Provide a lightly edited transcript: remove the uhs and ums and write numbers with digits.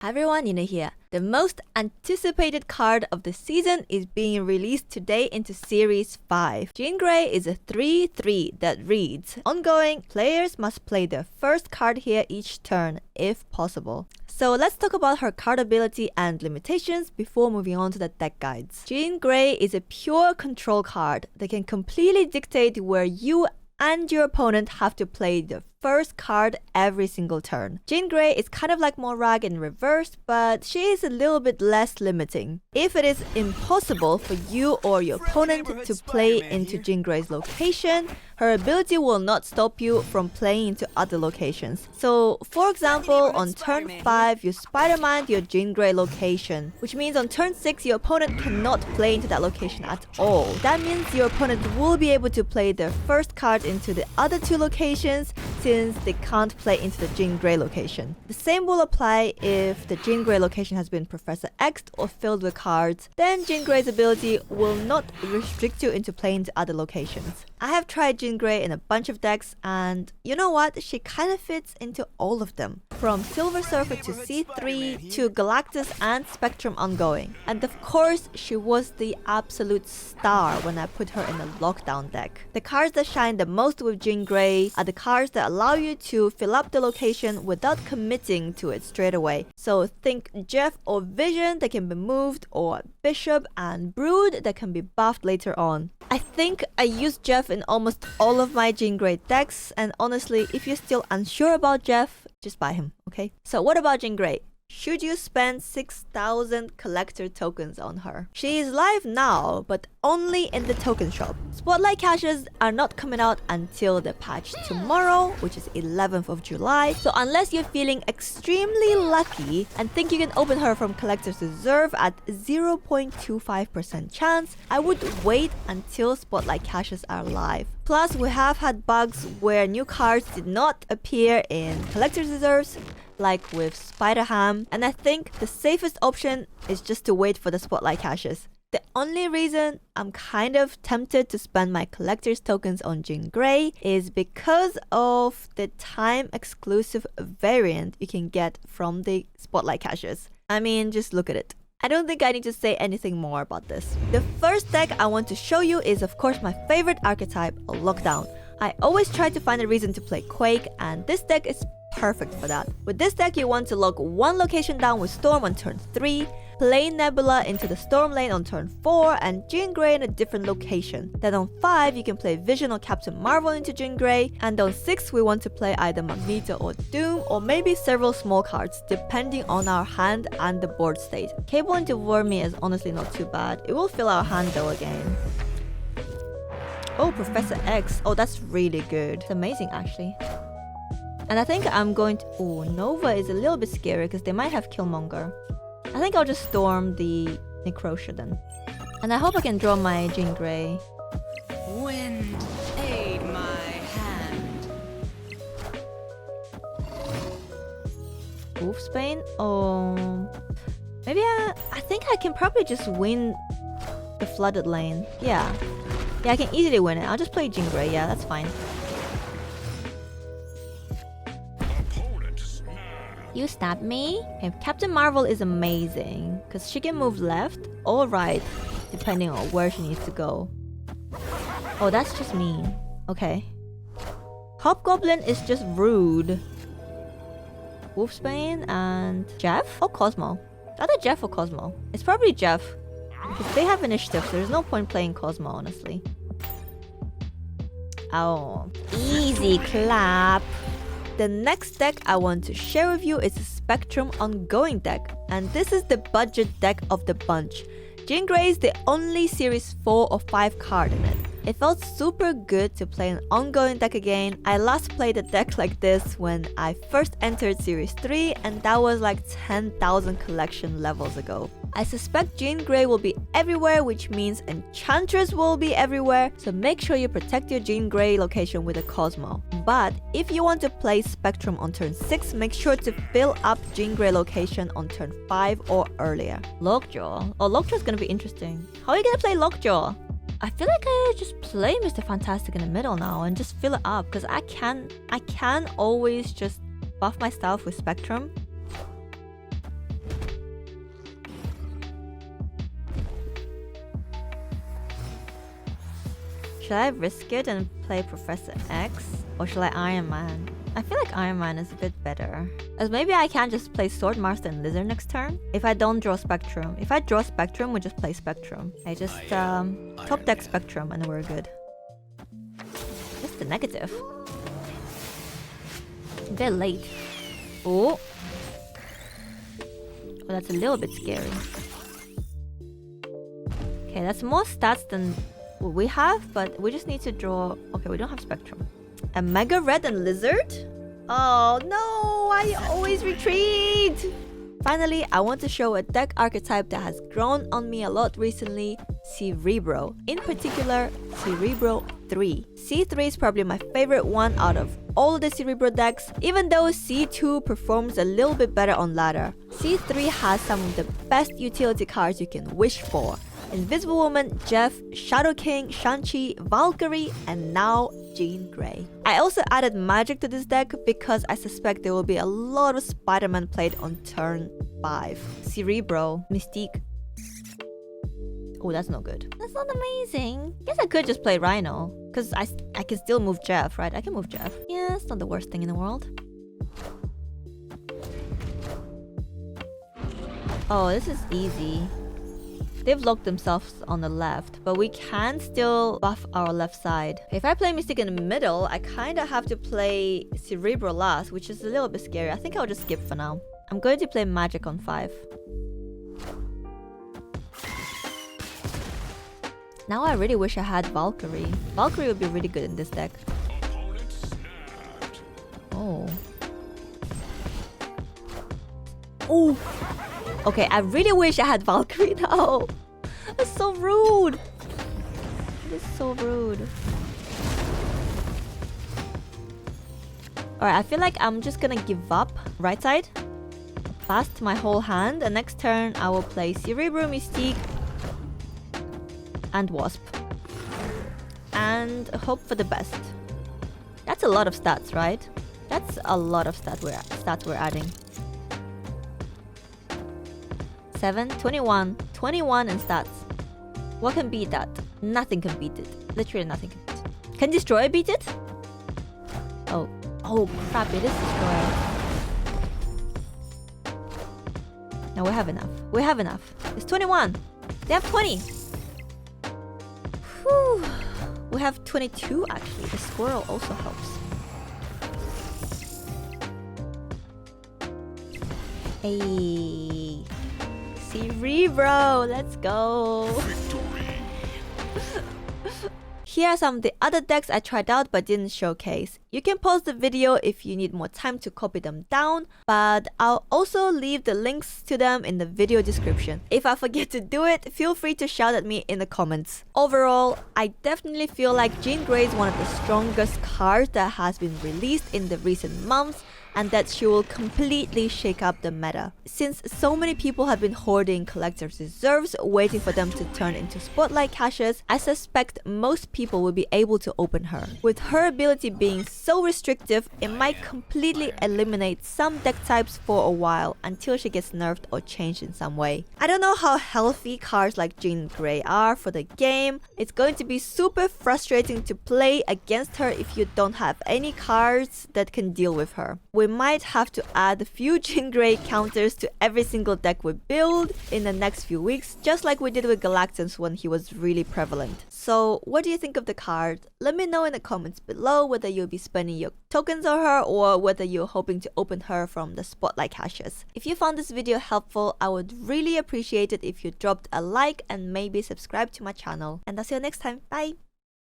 Hi everyone, Nina here. The most anticipated card of the season is being released today into Series 5. Jean Grey is a 3/3 that reads, ongoing, players must play their first card here each turn, if possible. So let's talk about her card ability and limitations before moving on to the deck guides. Jean Grey is a pure control card that can completely dictate where you and your opponent have to play the first card every single turn. Jean Grey is kind of like Morag in reverse, but she is a little bit less limiting. If it is impossible for you or your opponent to play into Jean Grey's location, her ability will not stop you from playing into other locations. So, for example, on turn 5, you Spider-Man your Jean Grey location, which means on turn 6, your opponent cannot play into that location at all. That means your opponent will be able to play their first card into the other two locations, since they can't play into the Jean Grey location. The same will apply if the Jean Grey location has been Professor X'd or filled with cards. Then Jean Grey's ability will not restrict you into playing to other locations. I have tried Jean Grey in a bunch of decks, and you know what? She kind of fits into all of them. From Silver Surfer to C3 to Galactus and Spectrum ongoing. And of course, she was the absolute star when I put her in a lockdown deck. The cards that shine the most with Jean Grey are the cards that allow you to fill up the location without committing to it straight away. So think Jeff or Vision that can be moved, or Bishop and Brood that can be buffed later on. I think I used Jeff in almost all of my Jean Grey decks, and honestly, if you're still unsure about Jeff, just buy him, okay? So what about Jean Grey? Should you spend 6,000 collector tokens on her? She is live now, but only in the token shop. Spotlight caches are not coming out until the patch tomorrow, which is 11th of July. So unless you're feeling extremely lucky and think you can open her from Collector's Reserve at 0.25% chance, I would wait until Spotlight caches are live. Plus, we have had bugs where new cards did not appear in Collector's Reserves, like with Spider-Ham, and I think the safest option is just to wait for the Spotlight caches. The only reason I'm kind of tempted to spend my collector's tokens on Jean Grey is because of the time exclusive variant you can get from the Spotlight caches. I mean, just look at it. I don't think I need to say anything more about this. The first deck I want to show you is of course my favorite archetype, Lockdown. I always try to find a reason to play Quake, and this deck is perfect for that. With this deck, you want to lock one location down with Storm on turn 3, play Nebula into the Storm lane on turn 4, and Jean Grey in a different location. Then on 5, you can play Vision or Captain Marvel into Jean Grey, and on 6, we want to play either Magneto or Doom, or maybe several small cards, depending on our hand and the board state. Cable into Wormy is honestly not too bad. It will fill our hand though again. Oh, Professor X. Oh, that's really good. It's amazing actually. And I think I'm going to... Oh, Nova is a little bit scary because they might have Killmonger. I think I'll just storm the Necrotia then. And I hope I can draw my Jean Grey. Wind, aid my hand. Wolfsbane? Oh... Maybe I think I can probably just win the flooded lane. Yeah, I can easily win it. I'll just play Jean Grey. Yeah, that's fine. You stabbed me? Okay, Captain Marvel is amazing because she can move left or right depending on where she needs to go. Oh, that's just mean. Okay. Hobgoblin is just rude. Wolfsbane and Jeff or Cosmo? Either Jeff or Cosmo. It's probably Jeff because they have initiative, so there's no point playing Cosmo, honestly. Oh, easy clap. The next deck I want to share with you is a Spectrum ongoing deck, and this is the budget deck of the bunch. Jean Grey is the only Series 4 or 5 card in it. It felt super good to play an ongoing deck again. I last played a deck like this when I first entered Series 3, and that was like 10,000 collection levels ago. I suspect Jean Grey will be everywhere, which means Enchantress will be everywhere, so make sure you protect your Jean Grey location with a Cosmo. But if you want to play Spectrum on turn 6, make sure to fill up Jean Grey location on turn 5 or earlier. Lockjaw. Oh, Lockjaw is gonna be interesting. How are you gonna play Lockjaw? I feel like I just play Mr. Fantastic in the middle now and just fill it up, because I can always just buff my stuff with Spectrum. Should I risk it and play Professor X? Or should I Iron Man? I feel like Iron Man is a bit better. As maybe I can just play Swordmaster and Lizard next turn. If I don't draw Spectrum. If I draw Spectrum, we just play Spectrum. I just top deck Spectrum and we're good. Just the negative. A bit late. Oh. Oh, that's a little bit scary. Okay, that's more stats than what we have, but we just need to draw... Okay, we don't have Spectrum. A Mega Red and Lizard? Oh no, I always retreat! Finally, I want to show a deck archetype that has grown on me a lot recently, Cerebro. In particular, Cerebro 3. C3 is probably my favorite one out of all the Cerebro decks, even though C2 performs a little bit better on ladder. C3 has some of the best utility cards you can wish for. Invisible Woman, Jeff, Shadow King, Shang-Chi, Valkyrie, and now Jean Grey. I also added magic to this deck because I suspect there will be a lot of Spider-Man played on turn 5. Cerebro, Mystique. Oh, that's no good. That's not amazing. Guess I could just play Rhino, because I can still move Jeff, right? I can move Jeff. Yeah, it's not the worst thing in the world. Oh, this is easy. They've locked themselves on the left, but we can still buff our left side. If I play Mystic in the middle, I kind of have to play Cerebro last, which is a little bit scary. I think I'll just skip for now. I'm going to play Magic on 5. Now I really wish I had Valkyrie. Valkyrie would be really good in this deck. Oh. Oh! Okay, I really wish I had Valkyrie now. That's so rude. It's so rude. Alright, I feel like I'm just gonna give up. Right side. Blast my whole hand. And next turn, I will play Cerebro, Mystique, and Wasp. And hope for the best. That's a lot of stats, right? That's a lot of stats we're adding. 7, 21, 21 in stats. What can beat that? Nothing can beat it. Literally nothing can beat it. Can Destroyer beat it? Oh crap, it is Destroyer. No, we have enough. We have enough. It's 21. They have 20. Whew. We have 22 actually. The squirrel also helps. Hey. Cerebro, let's go! Here are some of the other decks I tried out but didn't showcase. You can pause the video if you need more time to copy them down, but I'll also leave the links to them in the video description. If I forget to do it, feel free to shout at me in the comments. Overall, I definitely feel like Jean Grey is one of the strongest cards that has been released in the recent months, and that she will completely shake up the meta. Since so many people have been hoarding collector's reserves, waiting for them to turn into spotlight caches, I suspect most people will be able to open her. With her ability being so restrictive, it might completely eliminate some deck types for a while until she gets nerfed or changed in some way. I don't know how healthy cards like Jean Grey are for the game. It's going to be super frustrating to play against her if you don't have any cards that can deal with her. We might have to add a few Jean Grey counters to every single deck we build in the next few weeks, just like we did with Galactus when he was really prevalent. So what do you think of the card? Let me know in the comments below whether you'll be spending your tokens on her or whether you're hoping to open her from the spotlight caches. If you found this video helpful, I would really appreciate it if you dropped a like and maybe subscribe to my channel. And I'll see you next time. Bye!